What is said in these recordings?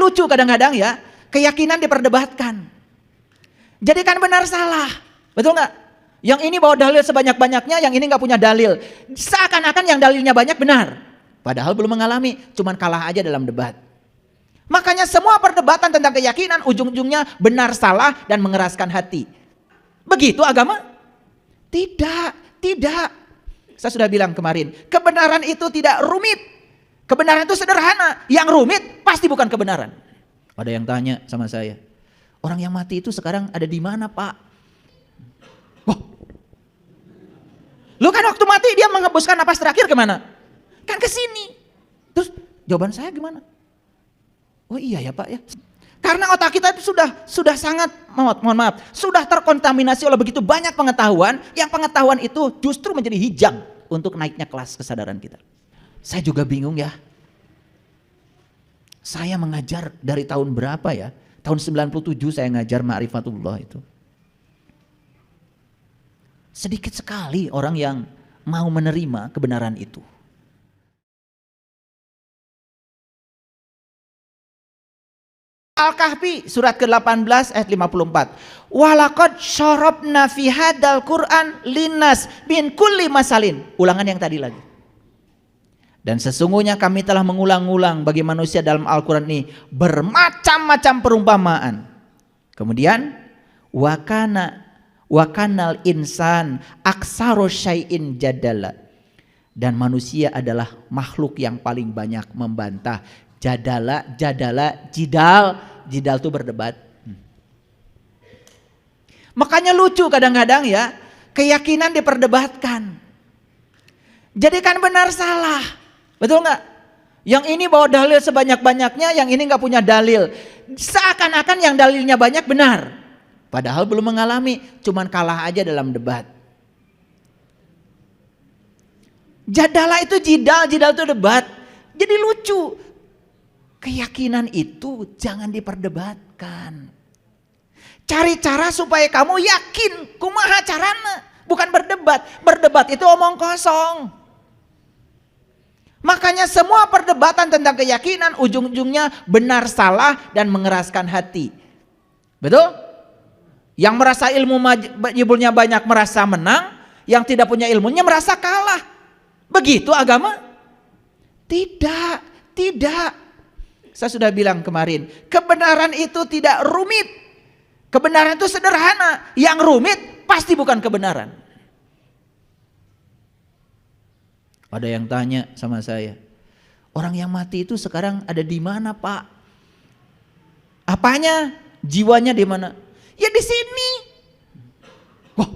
lucu kadang-kadang ya, keyakinan diperdebatkan. Jadikan benar salah, betul nggak? Yang ini bawa dalil sebanyak-banyaknya, yang ini nggak punya dalil. Seakan-akan yang dalilnya banyak benar, padahal belum mengalami, cuman kalah aja dalam debat. Makanya semua perdebatan tentang keyakinan ujung-ujungnya benar salah dan mengeraskan hati. Begitu agama? Tidak. Saya sudah bilang kemarin, kebenaran itu tidak rumit. Kebenaran itu sederhana. Yang rumit pasti bukan kebenaran. Ada yang tanya sama saya, orang yang mati itu sekarang ada di mana, Pak? Wah, lu kan waktu mati dia menghembuskan napas terakhir kemana? Kan ke sini. Terus jawaban saya gimana? Oh iya ya Pak ya. Karena otak kita itu sudah sangat, mohon maaf, sudah terkontaminasi oleh begitu banyak pengetahuan, yang pengetahuan itu justru menjadi hijang untuk naiknya kelas kesadaran kita. Saya juga bingung ya. Saya mengajar dari tahun berapa ya? Tahun 97 saya ngajar Ma'rifatullah itu. Sedikit sekali orang yang mau menerima kebenaran itu. Al-Kahfi surat ke-18 ayat 54. Walaqad syarabna fi hadzal Qur'an linnas min kulli masalin. Ulangan yang tadi lagi. Dan sesungguhnya kami telah mengulang-ulang bagi manusia dalam Al-Qur'an ini bermacam-macam perumpamaan. Kemudian wa kanal insan aksaru syai'in jadala. Dan manusia adalah makhluk yang paling banyak membantah. Jadala, jidal itu berdebat. Makanya lucu kadang-kadang ya, keyakinan diperdebatkan. Jadikan benar salah, betul nggak? Yang ini bawa dalil sebanyak-banyaknya, yang ini nggak punya dalil. Seakan-akan yang dalilnya banyak benar, padahal belum mengalami, cuman kalah aja dalam debat. Jadala itu jidal itu debat. Jadi lucu. Keyakinan itu jangan diperdebatkan. Cari cara supaya kamu yakin. Kumaha carana? Bukan berdebat. Berdebat itu omong kosong. Makanya semua perdebatan tentang keyakinan ujung-ujungnya benar salah dan mengeraskan hati. Betul? Yang merasa ilmunya banyak merasa menang. Yang tidak punya ilmunya merasa kalah. Begitu agama? Tidak. Saya sudah bilang kemarin, kebenaran itu tidak rumit. Kebenaran itu sederhana. Yang rumit pasti bukan kebenaran. Ada yang tanya sama saya, orang yang mati itu sekarang ada di mana, Pak? Apanya? Jiwanya di mana? Ya di sini. Wah.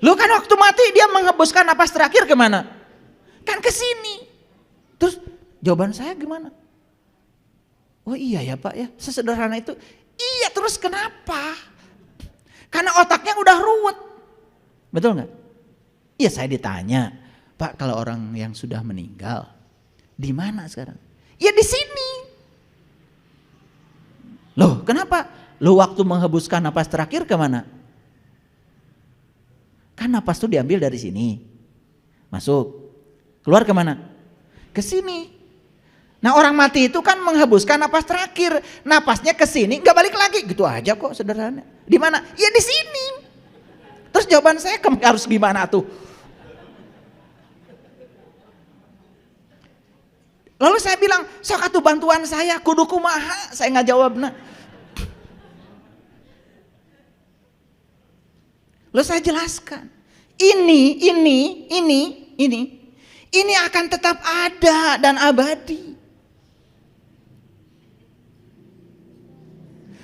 Lu kan waktu mati dia menghembuskan napas terakhir kemana? Kan ke sini. Terus jawaban saya gimana? Oh iya ya Pak ya, sesederhana itu. Iya, terus kenapa? Karena otaknya udah ruwet. Betul nggak? Iya, saya ditanya, Pak, kalau orang yang sudah meninggal di mana sekarang? Ya di sini. Loh, kenapa? Loh, waktu menghembuskan napas terakhir kemana? Kan napas itu diambil dari sini, masuk, keluar kemana? Ke sini. Nah, orang mati itu kan menghembuskan napas terakhir, napasnya ke sini, nggak balik lagi, gitu aja kok, sederhana. Di mana? Ya di sini. Terus jawaban saya harus gimana tuh? Lalu saya bilang, sok atuh bantuan saya, kudu kumaha, saya nggak jawab. Nah. Lalu saya jelaskan, ini akan tetap ada dan abadi.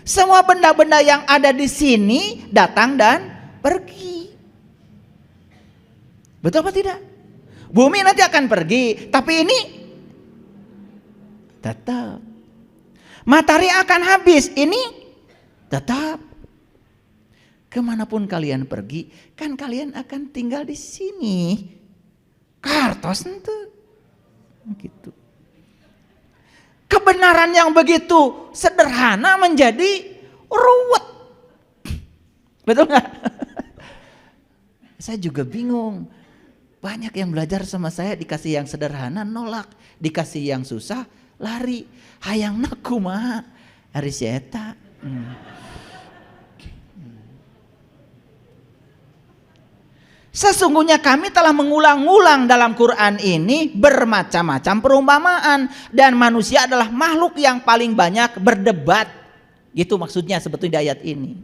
Semua benda-benda yang ada di sini datang dan pergi. Betul apa tidak? Bumi nanti akan pergi, tapi ini tetap. Matahari akan habis, ini tetap. Kemanapun kalian pergi, kan kalian akan tinggal di sini. Kartos itu. Gitu. Kebenaran yang begitu sederhana menjadi ruwet. Betul nggak? Saya juga bingung. Banyak yang belajar sama saya dikasih yang sederhana nolak, dikasih yang susah lari. Hayang naku mah ari si eta. Sesungguhnya kami telah mengulang-ulang dalam Quran ini bermacam-macam perumpamaan. Dan manusia adalah makhluk yang paling banyak berdebat. Gitu maksudnya sebetulnya di ayat ini.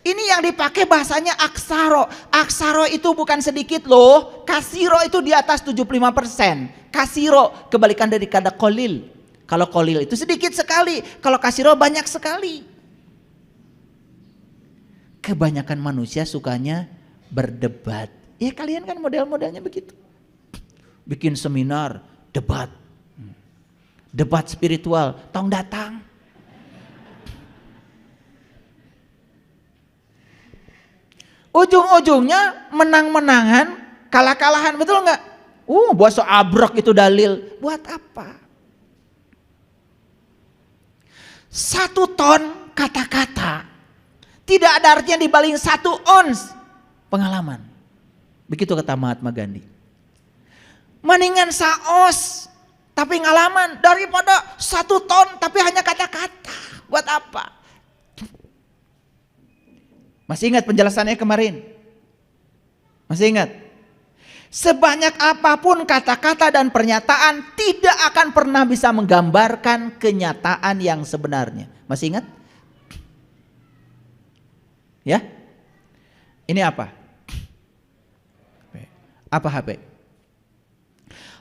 Ini yang dipakai bahasanya aksaro. Aksaro itu bukan sedikit loh. Kasiro itu di atas 75%. Kasiro kebalikan dari kata kolil. Kalau kolil itu sedikit sekali. Kalau kasiro banyak sekali. Kebanyakan manusia sukanya berdebat. Ya kalian kan model-modelnya begitu. Bikin seminar, debat. Debat spiritual, tong datang. Ujung-ujungnya menang-menangan, kalah-kalahan, betul nggak? Buat so abrok itu dalil. Buat apa? 1 ton kata-kata tidak ada artinya dibanding 1 ons pengalaman. Begitu kata Mahatma Gandhi. Mendingan saos tapi ngalaman daripada 1 ton tapi hanya kata-kata. Buat apa? Masih ingat penjelasannya kemarin? Masih ingat? Sebanyak apapun kata-kata dan pernyataan tidak akan pernah bisa menggambarkan kenyataan yang sebenarnya. Masih ingat? Ya? Ini apa? Apa HP?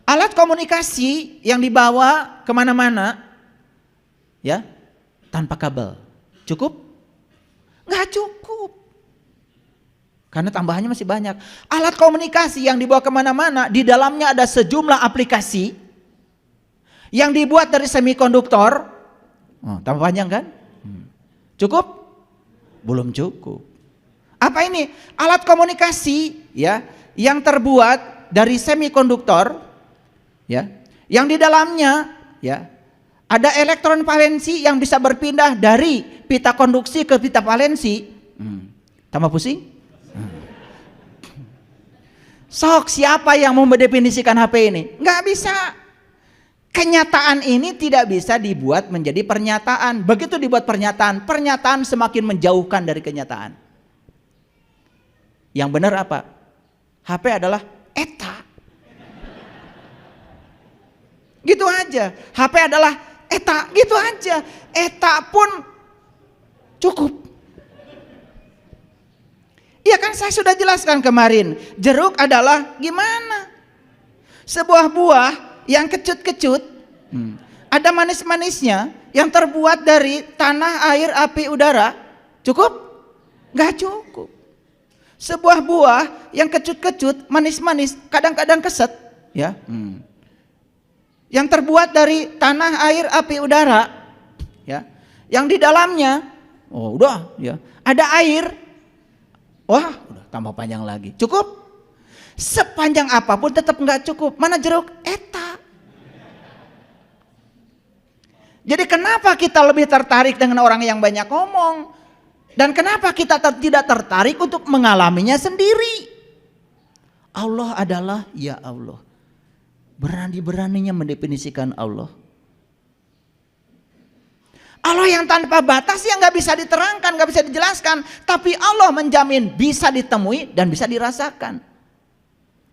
Alat komunikasi yang dibawa kemana-mana, ya, tanpa kabel. Cukup? Nggak cukup. Karena tambahannya masih banyak. Alat komunikasi yang dibawa kemana-mana, di dalamnya ada sejumlah aplikasi yang dibuat dari semikonduktor. Tambah panjang kan? Cukup? Belum cukup. Apa ini? Alat komunikasi, ya, yang terbuat dari semikonduktor, ya, yang di dalamnya, ya, ada elektron valensi yang bisa berpindah dari pita konduksi ke pita valensi. Tambah pusing? Sok siapa yang mau mendefinisikan HP ini? Nggak bisa. Kenyataan ini tidak bisa dibuat menjadi pernyataan. Begitu dibuat pernyataan, pernyataan semakin menjauhkan dari kenyataan. Yang benar apa? HP adalah eta. Gitu aja. HP adalah eta, gitu aja. Eta pun cukup. Ya kan saya sudah jelaskan kemarin. Jeruk adalah gimana? Sebuah buah yang kecut-kecut, ada manis-manisnya, yang terbuat dari tanah, air, api, udara. Cukup? Gak cukup. Sebuah buah yang kecut-kecut, manis-manis, kadang-kadang keset, ya, yang terbuat dari tanah, air, api, udara, ya, yang di dalamnya, udah, ya, ada air, wah, udah tambah panjang lagi. Cukup? Sepanjang apapun tetap nggak cukup. Mana jeruk? Eta. Jadi kenapa kita lebih tertarik dengan orang yang banyak ngomong? Dan kenapa kita tidak tertarik untuk mengalaminya sendiri? Allah adalah ya Allah. Berani-beraninya mendefinisikan Allah. Allah yang tanpa batas yang gak bisa diterangkan, gak bisa dijelaskan. Tapi Allah menjamin bisa ditemui dan bisa dirasakan.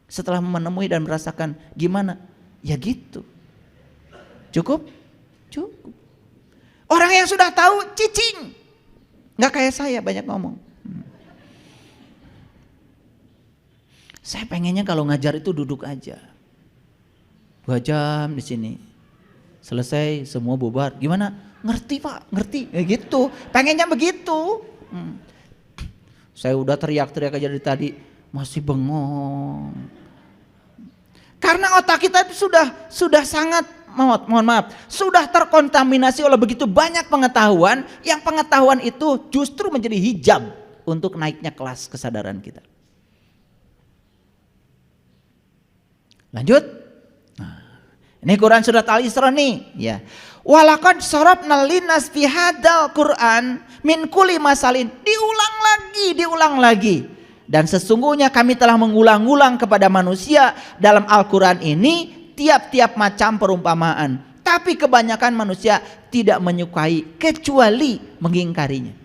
Setelah menemui dan merasakan gimana? Ya gitu. Cukup? Cukup. Orang yang sudah tahu cicing. Gak kayak saya banyak ngomong. Saya pengennya kalau ngajar itu duduk aja. 2 jam di sini. Selesai semua bubar. Gimana? Ngerti Pak, ngerti. Ya gitu. Pengennya begitu. Saya udah teriak-teriak aja dari tadi. Masih bengong. Karena otak kita itu sudah sangat, mohon maaf, sudah terkontaminasi oleh begitu banyak pengetahuan, yang pengetahuan itu justru menjadi hijab untuk naiknya kelas kesadaran kita. Lanjut. Ini Quran surat Al-Isra nih, ya. Walaqad sarafna linnas fi hadzal Quran min kulli masalin. Diulang lagi. Dan sesungguhnya kami telah mengulang-ulang kepada manusia dalam Al-Quran ini tiap-tiap macam perumpamaan. tapi kebanyakan manusia tidak menyukai kecuali mengingkarinya.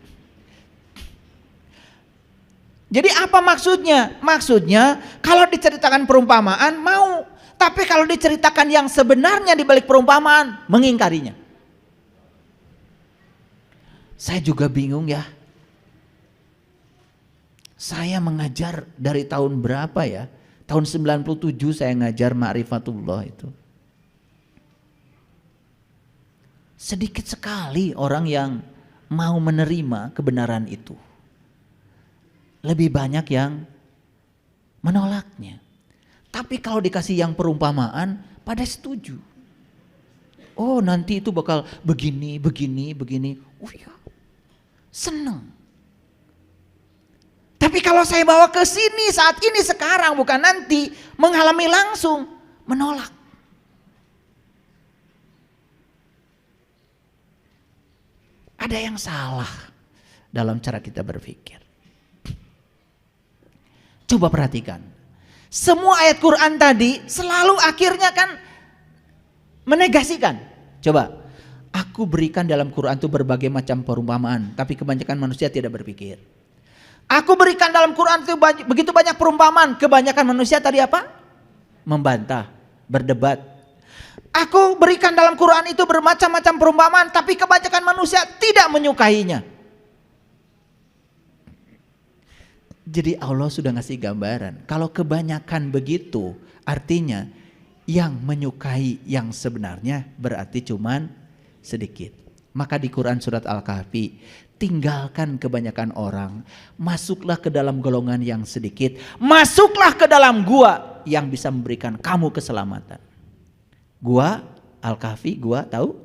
Jadi apa maksudnya? Maksudnya kalau diceritakan perumpamaan mau, tapi kalau diceritakan yang sebenarnya di balik perumpamaan mengingkarinya. Saya juga bingung ya. Saya mengajar dari tahun berapa ya? Tahun 97 saya ngajar Ma'rifatullah itu. Sedikit sekali orang yang mau menerima kebenaran itu. Lebih banyak yang menolaknya. Tapi kalau dikasih yang perumpamaan, pada setuju. Oh nanti itu bakal begini, begini, begini. Oh ya, senang. Tapi kalau saya bawa ke sini saat ini sekarang bukan nanti, mengalami langsung, menolak. Ada yang salah dalam cara kita berpikir. Coba perhatikan. Semua ayat Quran tadi selalu akhirnya kan menegasikan. Coba, aku berikan dalam Quran itu berbagai macam perumpamaan, tapi kebanyakan manusia tidak berpikir. Aku berikan dalam Quran itu begitu banyak perumpamaan, kebanyakan manusia tadi apa? Membantah, berdebat. Aku berikan dalam Quran itu bermacam-macam perumpamaan, tapi kebanyakan manusia tidak menyukainya. Jadi Allah sudah ngasih gambaran, kalau kebanyakan begitu artinya yang menyukai yang sebenarnya berarti cuman sedikit. Maka di Quran surat Al-Kahfi, tinggalkan kebanyakan orang, masuklah ke dalam golongan yang sedikit, masuklah ke dalam gua yang bisa memberikan kamu keselamatan. Gua Al-Kahfi, gua tahu?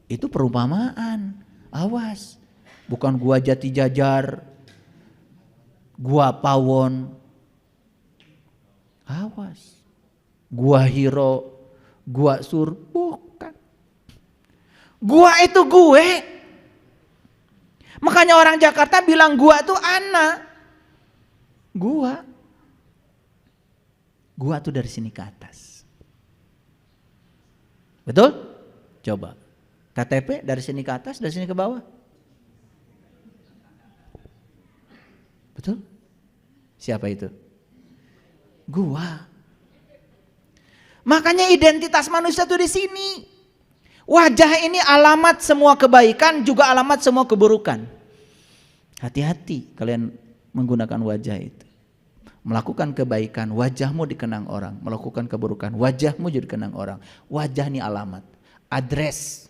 Itu perumpamaan, awas. Bukan gua Jati Jajar, gua Pawon, awas. Gua Hiro, gua Sur, bukan. Gua itu gue. Makanya orang Jakarta bilang gua itu anak. Gua tuh dari sini ke atas. Betul? Coba. KTP dari sini ke atas, dari sini ke bawah. Betul? Siapa itu? Gua. Makanya identitas manusia itu di sini. Wajah ini alamat semua kebaikan, juga alamat semua keburukan. Hati-hati kalian menggunakan wajah itu. Melakukan kebaikan, wajahmu dikenang orang. Melakukan keburukan, wajahmu jadi dikenang orang. Wajah ini alamat, address.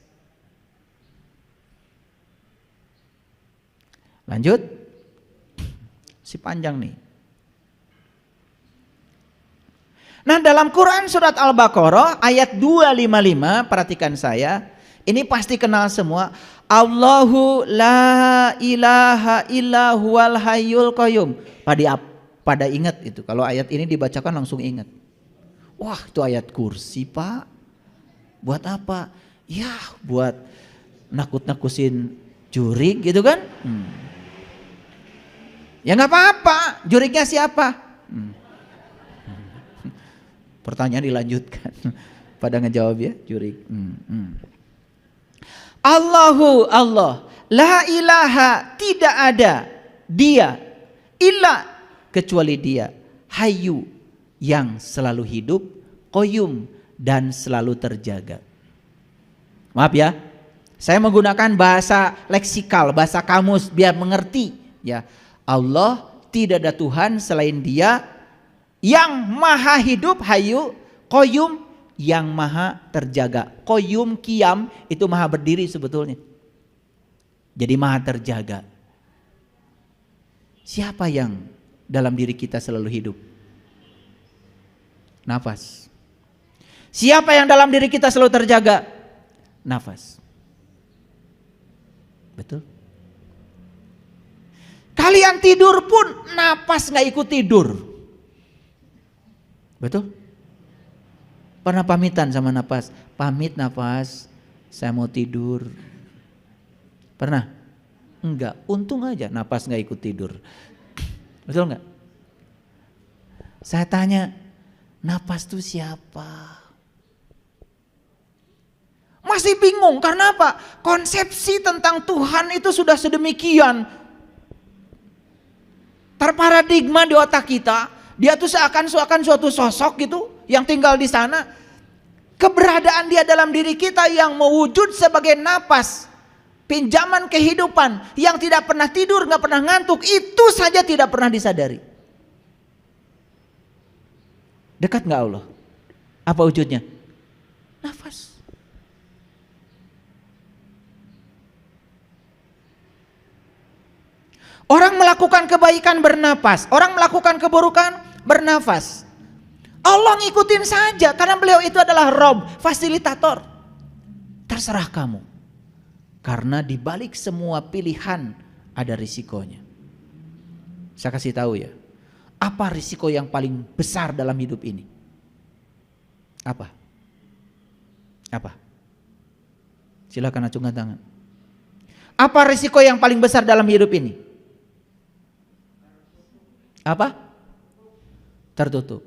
Lanjut. Si panjang nih. Nah dalam Quran surat Al-Baqarah ayat 255, perhatikan saya, ini pasti kenal semua. Allahu la ilaha illa huwal hayyul qayyum. Pada ingat itu, kalau ayat ini dibacakan langsung ingat. Wah itu ayat kursi pak. Buat apa? Ya buat nakut-nakusin jurig gitu kan. Ya gak apa-apa, jurignya siapa? Pertanyaan dilanjutkan. Pada ngejawab ya, jurig. Allahu Allah, la ilaha, tidak ada dia, illa, kecuali dia, hayyu, yang selalu hidup, qayyum, dan selalu terjaga. Maaf ya, saya menggunakan bahasa leksikal, bahasa kamus biar mengerti ya. Allah, tidak ada Tuhan selain dia yang maha hidup, hayyu, qayyum, yang maha terjaga. Qayyum, qiyam itu maha berdiri sebetulnya. Jadi maha terjaga. Siapa yang dalam diri kita selalu hidup? Nafas. Siapa yang dalam diri kita selalu terjaga? Nafas. Betul? Kalian tidur pun napas gak ikut tidur. Betul? Pernah pamitan sama napas? Pamit napas, saya mau tidur. Pernah? Enggak, untung aja napas gak ikut tidur. Betul gak? Saya tanya, napas itu siapa? Masih bingung, karena apa? Konsepsi tentang Tuhan itu sudah sedemikian terparadigma di otak kita. Dia tuh seakan-akan suatu sosok gitu yang tinggal di sana. Keberadaan dia dalam diri kita yang mewujud sebagai napas, pinjaman kehidupan, yang tidak pernah tidur, gak pernah ngantuk, itu saja tidak pernah disadari. Dekat gak Allah? Apa wujudnya? Nafas. Orang melakukan kebaikan bernapas, orang melakukan keburukan bernafas. Allah ngikutin saja karena beliau itu adalah Rob, fasilitator. Terserah kamu. Karena di balik semua pilihan ada risikonya. Saya kasih tahu ya. Apa risiko yang paling besar dalam hidup ini? Apa? Apa? Silakan acungkan tangan. Apa risiko yang paling besar dalam hidup ini? Apa? Tertutup.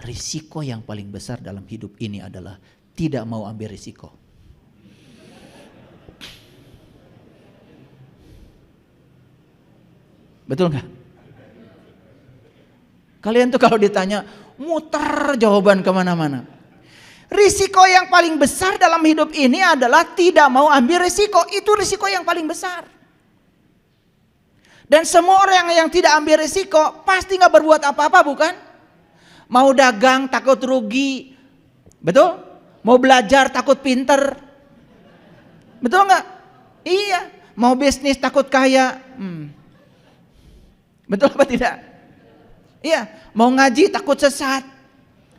Risiko yang paling besar dalam hidup ini adalah tidak mau ambil risiko. Betul nggak? Kalian tuh kalau ditanya muter jawaban kemana-mana. Risiko yang paling besar dalam hidup ini adalah tidak mau ambil risiko. Itu risiko yang paling besar. Dan semua orang yang tidak ambil risiko pasti nggak berbuat apa-apa, bukan? Mau dagang takut rugi, betul? Mau belajar takut pinter, betul nggak? Iya. Mau bisnis takut kaya, betul apa tidak? Iya. Mau ngaji takut sesat,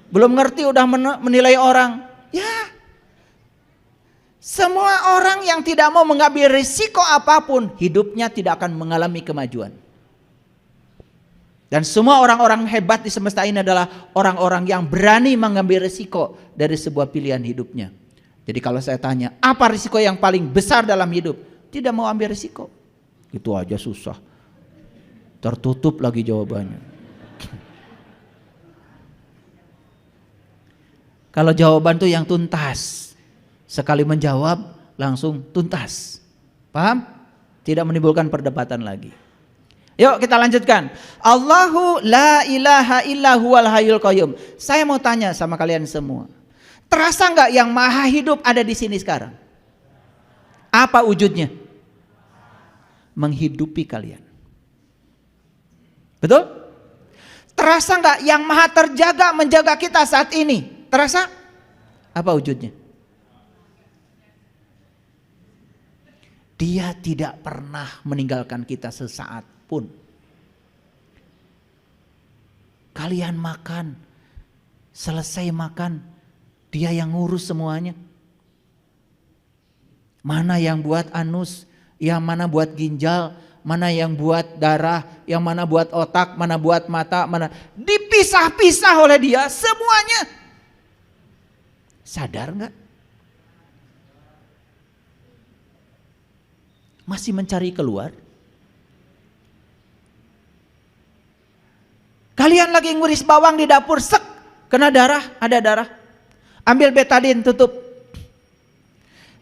belum ngerti udah menilai orang. Ya. Semua orang yang tidak mau mengambil risiko apapun, hidupnya tidak akan mengalami kemajuan. Dan semua orang-orang hebat di semesta ini adalah orang-orang yang berani mengambil risiko dari sebuah pilihan hidupnya. Jadi kalau saya tanya, apa risiko yang paling besar dalam hidup? Tidak mau ambil risiko. Itu aja susah. Tertutup lagi jawabannya. Kalau jawaban tuh yang tuntas. Sekali menjawab langsung tuntas. Paham? Tidak menimbulkan perdebatan lagi. Yuk kita lanjutkan. Allahu la ilaha illa huwal hayyul qayyum. Saya mau tanya sama kalian semua. Terasa nggak yang maha hidup ada di sini sekarang? Apa wujudnya? Menghidupi kalian. Betul? Terasa nggak yang maha terjaga menjaga kita saat ini? Terasa? Apa wujudnya? Dia tidak pernah meninggalkan kita sesaat pun. Kalian makan, selesai makan, dia yang ngurus semuanya. Mana yang buat anus, yang mana buat ginjal, mana yang buat darah, yang mana buat otak, mana buat mata, mana dipisah-pisah oleh dia semuanya. Sadar nggak? Masih mencari keluar? Kalian lagi nguris bawang di dapur, sek, kena darah, ada darah. Ambil betadin, tutup.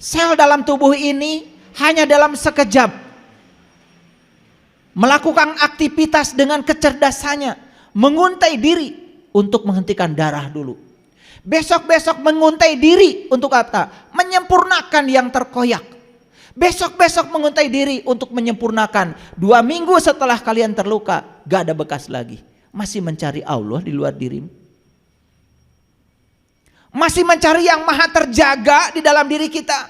Sel dalam tubuh ini hanya dalam sekejap melakukan aktivitas dengan kecerdasannya, menguntai diri untuk menghentikan darah dulu. Besok-besok menguntai diri untuk apa? Menyempurnakan yang terkoyak. Besok-besok menguntai diri untuk menyempurnakan. 2 minggu setelah kalian terluka, gak ada bekas lagi. Masih mencari Allah di luar dirimu. Masih mencari yang maha terjaga di dalam diri kita.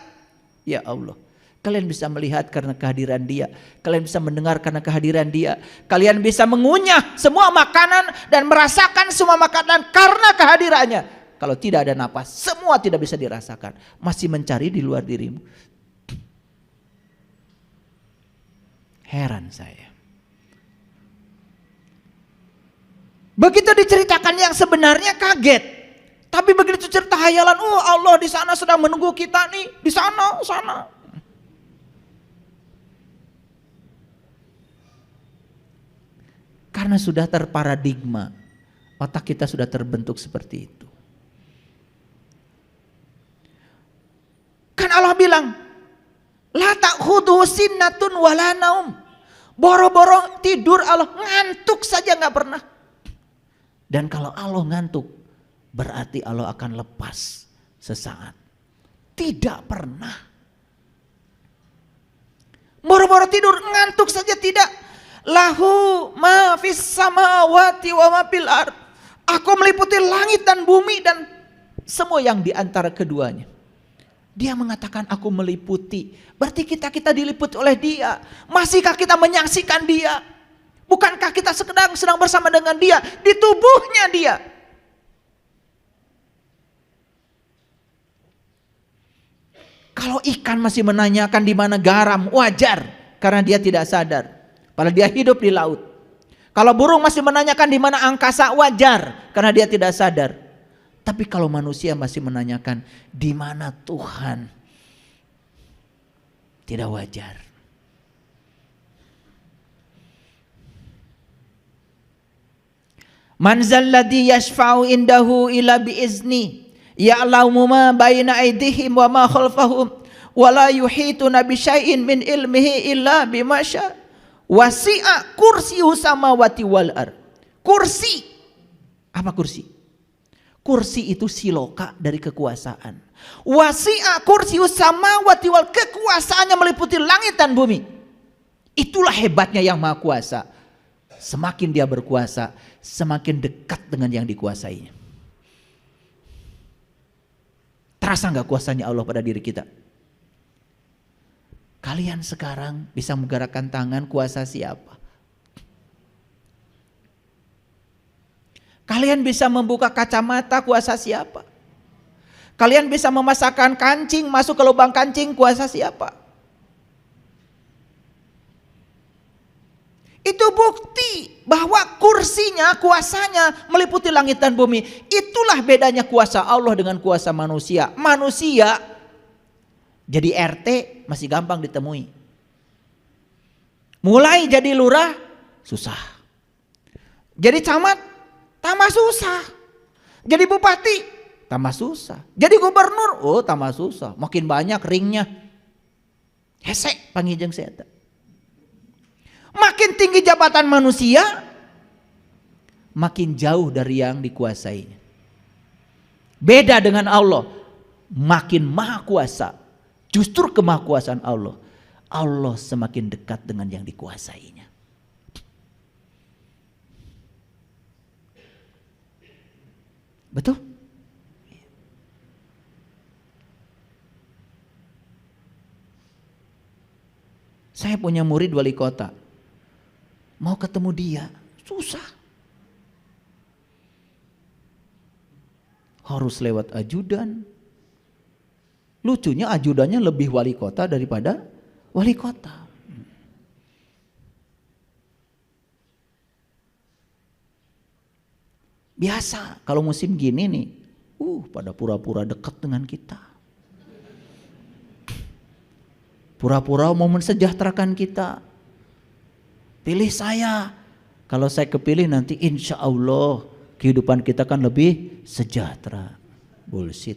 Ya Allah, kalian bisa melihat karena kehadiran dia. Kalian bisa mendengar karena kehadiran dia. Kalian bisa mengunyah semua makanan dan merasakan semua makanan karena kehadirannya. Kalau tidak ada napas, semua tidak bisa dirasakan. Masih mencari di luar dirimu. Heran saya. Begitu diceritakan yang sebenarnya kaget. Tapi begitu cerita hayalan, oh Allah di sana sedang menunggu kita nih, di sana. Karena sudah terparadigma, otak kita sudah terbentuk seperti itu. Allah bilang, la ta'khudhuhu sinnatun wala naum. Boro-boro tidur Allah, ngantuk saja nggak pernah. Dan kalau Allah ngantuk, berarti Allah akan lepas sesaat. Tidak pernah. Boro-boro tidur, ngantuk saja tidak. Lahu ma fis samawati wa ma fil ard. Aku meliputi langit dan bumi dan semua yang di antara keduanya. Dia mengatakan aku meliputi. Berarti kita diliputi oleh dia. Masihkah kita menyaksikan dia? Bukankah kita sedang bersama dengan dia di tubuhnya dia? Kalau ikan masih menanyakan di mana garam, wajar karena dia tidak sadar. Padahal dia hidup di laut. Kalau burung masih menanyakan di mana angkasa, wajar karena dia tidak sadar. Tapi kalau manusia masih menanyakan di mana Tuhan, tidak wajar. Man zalladzi yashfa'u indahu illa biizni ya'lamu ma baina aydihim wa ma khalfahum wa la yuhituna bi syai'in min ilmihi illa bima syaa. Wasi'a kursiyuhu samawati wal ard. Kursi. Apa kursi? Kursi itu siloka dari kekuasaan. Wasi'a kursiyuhu samawati wal, kekuasaannya meliputi langit dan bumi. Itulah hebatnya yang Maha Kuasa. Semakin dia berkuasa, semakin dekat dengan yang dikuasainya. Terasa nggak kuasanya Allah pada diri kita? Kalian sekarang bisa menggerakkan tangan, kuasa siapa? Kalian bisa membuka kacamata, kuasa siapa? Kalian bisa memasakkan kancing, masuk ke lubang kancing, kuasa siapa? Itu bukti bahwa kursinya, kuasanya meliputi langit dan bumi. Itulah bedanya kuasa Allah dengan kuasa manusia. Manusia jadi RT masih gampang ditemui. Mulai jadi lurah susah. Jadi camat tambah susah. Jadi bupati tambah susah. Jadi gubernur tambah susah. Makin banyak ringnya. Hesek panggijeng saya. Makin tinggi jabatan manusia, makin jauh dari yang dikuasainya. Beda dengan Allah, makin maha kuasa, justru kemahakuasaan Allah, Allah semakin dekat dengan yang dikuasainya. Betul? Saya punya murid wali kota. Mau ketemu dia, susah. Harus lewat ajudan. Lucunya ajudannya lebih wali kota daripada wali kota. Biasa kalau musim gini nih, pada pura-pura dekat dengan kita. Pura-pura mau mensejahterakan kita. Pilih saya. Kalau saya kepilih nanti insya Allah kehidupan kita kan lebih sejahtera. Bullshit.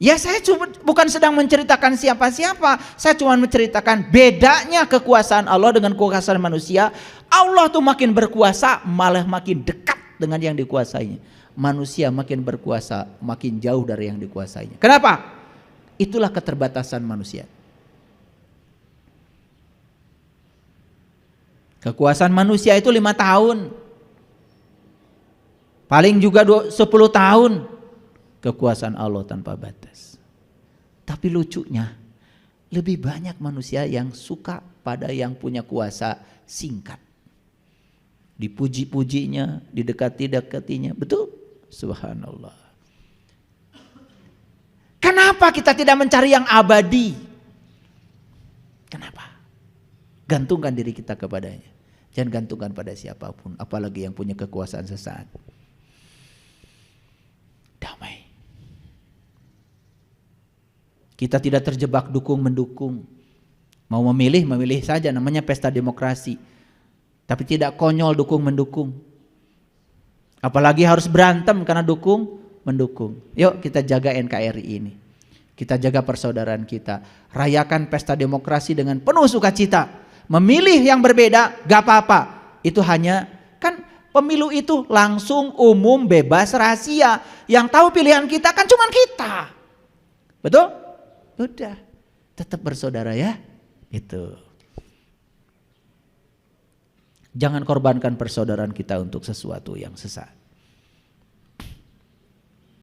Ya saya bukan sedang menceritakan siapa-siapa. Saya cuma menceritakan bedanya kekuasaan Allah dengan kekuasaan manusia. Allah tuh makin berkuasa malah makin dekat dengan yang dikuasainya. Manusia makin berkuasa makin jauh dari yang dikuasainya. Kenapa? Itulah keterbatasan manusia. Kekuasaan manusia itu 5 tahun. Paling juga 10 tahun. Kekuasaan Allah tanpa batas. Tapi lucunya, lebih banyak manusia yang suka pada yang punya kuasa singkat. Dipuji-pujinya, didekati-dekatinya. Betul? Subhanallah. Kenapa kita tidak mencari yang abadi? Kenapa? Gantungkan diri kita kepadanya. Jangan gantungkan pada siapapun, apalagi yang punya kekuasaan sesaat. Damai. Kita tidak terjebak dukung-mendukung. Mau memilih, memilih saja, namanya pesta demokrasi. Tapi tidak konyol dukung-mendukung. Apalagi harus berantem karena mendukung. Yuk kita jaga NKRI ini. Kita jaga persaudaraan kita. Rayakan pesta demokrasi dengan penuh sukacita. Memilih yang berbeda gak apa-apa. Itu hanya, kan pemilu itu langsung, umum, bebas, rahasia. Yang tahu pilihan kita kan cuman kita. Betul? Udah, tetap bersaudara ya. Itu. Jangan korbankan persaudaraan kita untuk sesuatu yang sesat.